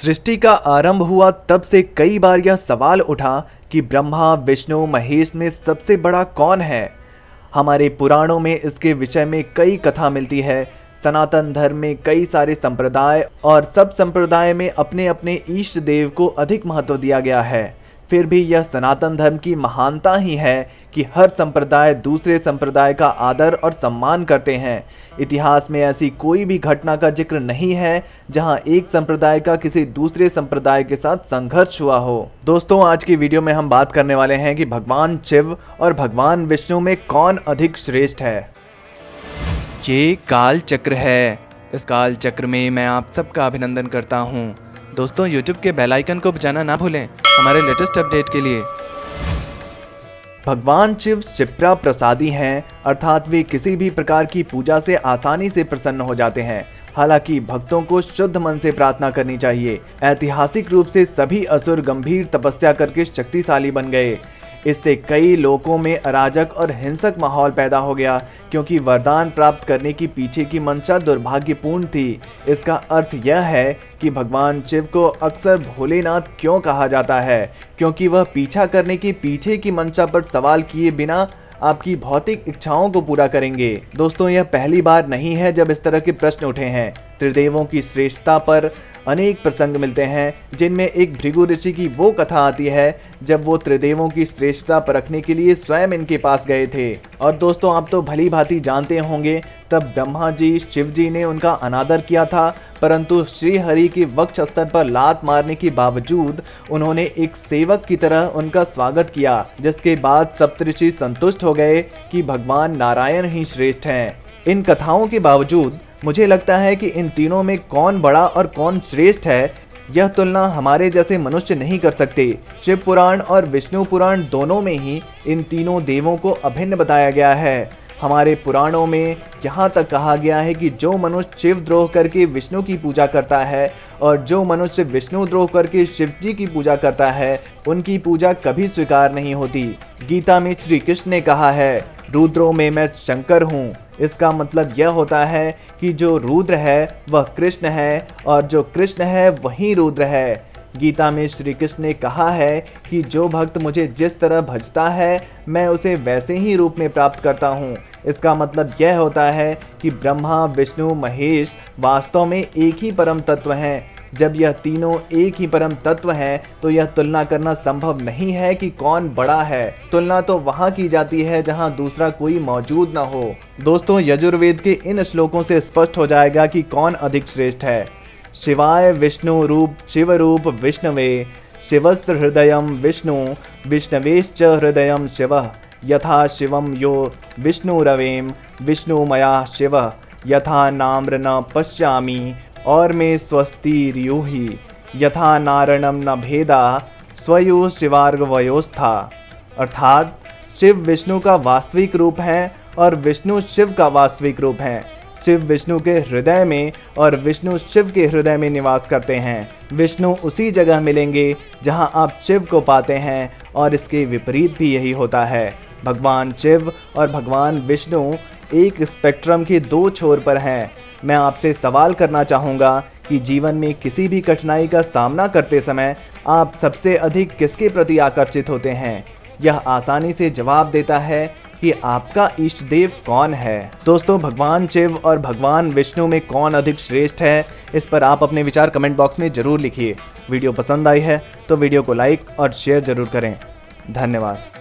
सृष्टि का आरंभ हुआ तब से कई बार यह सवाल उठा कि ब्रह्मा विष्णु महेश में सबसे बड़ा कौन है। हमारे पुराणों में इसके विषय में कई कथा मिलती है। सनातन धर्म में कई सारे संप्रदाय और सब संप्रदाय में अपने अपने इष्ट देव को अधिक महत्व दिया गया है। फिर भी यह सनातन धर्म की महानता ही है कि हर संप्रदाय दूसरे संप्रदाय का आदर और सम्मान करते हैं। इतिहास में ऐसी कोई भी घटना का जिक्र नहीं है जहां एक संप्रदाय का किसी दूसरे संप्रदाय के साथ संघर्ष हुआ हो। दोस्तों, आज की वीडियो में हम बात करने वाले हैं कि भगवान शिव और भगवान विष्णु में कौन अधिक श्रेष्ठ है। ये काल चक्र है। इस काल चक्र में मैं आप सबका अभिनंदन करता हूँ। दोस्तों, YouTube के बेल आइकन को बजाना ना भूलें हमारे लेटेस्ट अपडेट के लिए। भगवान शिव क्षिप्रा प्रसादी हैं, अर्थात वे किसी भी प्रकार की पूजा से आसानी से प्रसन्न हो जाते हैं। हालांकि भक्तों को शुद्ध मन से प्रार्थना करनी चाहिए। ऐतिहासिक रूप से सभी असुर गंभीर तपस्या करके शक्तिशाली बन गए। इससे कई लोगों में अराजक और हिंसक माहौल पैदा हो गया, क्योंकि वरदान प्राप्त करने की पीछे की मंशा दुर्भाग्यपूर्ण थी। इसका अर्थ यह है कि भगवान शिव को अक्सर भोलेनाथ क्यों कहा जाता है, क्योंकि वह पीछा करने की पीछे की मंशा पर सवाल किए बिना आपकी भौतिक इच्छाओं को पूरा करेंगे। दोस्तों, यह पहली बार नहीं है जब इस तरह के प्रश्न उठे हैं। त्रिदेवों की श्रेष्ठता पर अनेक प्रसंग मिलते हैं, जिनमें एक भृगु ऋषि की वो कथा आती है जब वो त्रिदेवों की श्रेष्ठता परखने के लिए स्वयं इनके पास गए थे। और दोस्तों, आप तो भली भांति जानते होंगे तब ब्रह्मा जी शिव जी ने उनका अनादर किया था, परंतु श्री हरि के वक्ष स्तर पर लात मारने के बावजूद उन्होंने एक सेवक की तरह उनका स्वागत किया, जिसके बाद सप्तऋषि संतुष्ट हो गए कि भगवान नारायण ही श्रेष्ठ हैं। इन कथाओं के बावजूद मुझे लगता है कि इन तीनों में कौन बड़ा और कौन श्रेष्ठ है, यह तुलना हमारे जैसे मनुष्य नहीं कर सकते। शिव पुराण और विष्णु पुराण दोनों में ही इन तीनों देवों को अभिन्न बताया गया है। हमारे पुराणों में यहाँ तक कहा गया है कि जो मनुष्य शिव द्रोह करके विष्णु की पूजा करता है और जो मनुष्य विष्णु द्रोह करके शिव जी की पूजा करता है, उनकी पूजा कभी स्वीकार नहीं होती। गीता में श्री कृष्ण ने कहा है, रुद्रों में मैं शंकर हूँ। इसका मतलब यह होता है कि जो रुद्र है वह कृष्ण है और जो कृष्ण है वही रुद्र है। गीता में श्री कृष्ण ने कहा है कि जो भक्त मुझे जिस तरह भजता है मैं उसे वैसे ही रूप में प्राप्त करता हूँ। इसका मतलब यह होता है कि ब्रह्मा विष्णु महेश वास्तव में एक ही परम तत्व हैं। जब यह तीनों एक ही परम तत्व हैं तो यह तुलना करना संभव नहीं है कि कौन बड़ा है। तुलना तो वहाँ की जाती है जहाँ दूसरा कोई मौजूद न हो। दोस्तों, यजुर्वेद के इन श्लोकों से स्पष्ट हो जाएगा कि कौन अधिक श्रेष्ठ है। शिवाय विष्णु रूप शिव रूप विष्णवे, शिवस्त्र हृदयम विष्णु विष्णवेश्च हृदयम शिवः, यथा शिवम यो विष्णुरवेम विष्णु मया शिवः, यथा नाम्र न पश्यामि और में स्वस्तिर्यूहि, यथा नारणम न भेदा स्वयो शिवार्गवयोस्था। अर्थात शिव विष्णु का वास्तविक रूप है और विष्णु शिव का वास्तविक रूप है। शिव विष्णु के हृदय में और विष्णु शिव के हृदय में निवास करते हैं। विष्णु उसी जगह मिलेंगे जहां आप शिव को पाते हैं और इसके विपरीत भी यही होता है। भगवान शिव और भगवान विष्णु एक स्पेक्ट्रम के दो छोर पर हैं। मैं आपसे सवाल करना चाहूँगा कि जीवन में किसी भी कठिनाई का सामना करते समय आप सबसे अधिक किसके प्रति आकर्षित होते हैं? यह आसानी से जवाब देता है कि आपका इष्ट देव कौन है। दोस्तों, भगवान शिव और भगवान विष्णु में कौन अधिक श्रेष्ठ है, इस पर आप अपने विचार कमेंट बॉक्स में जरूर लिखिए। वीडियो पसंद आई है तो वीडियो को लाइक और शेयर जरूर करें। धन्यवाद।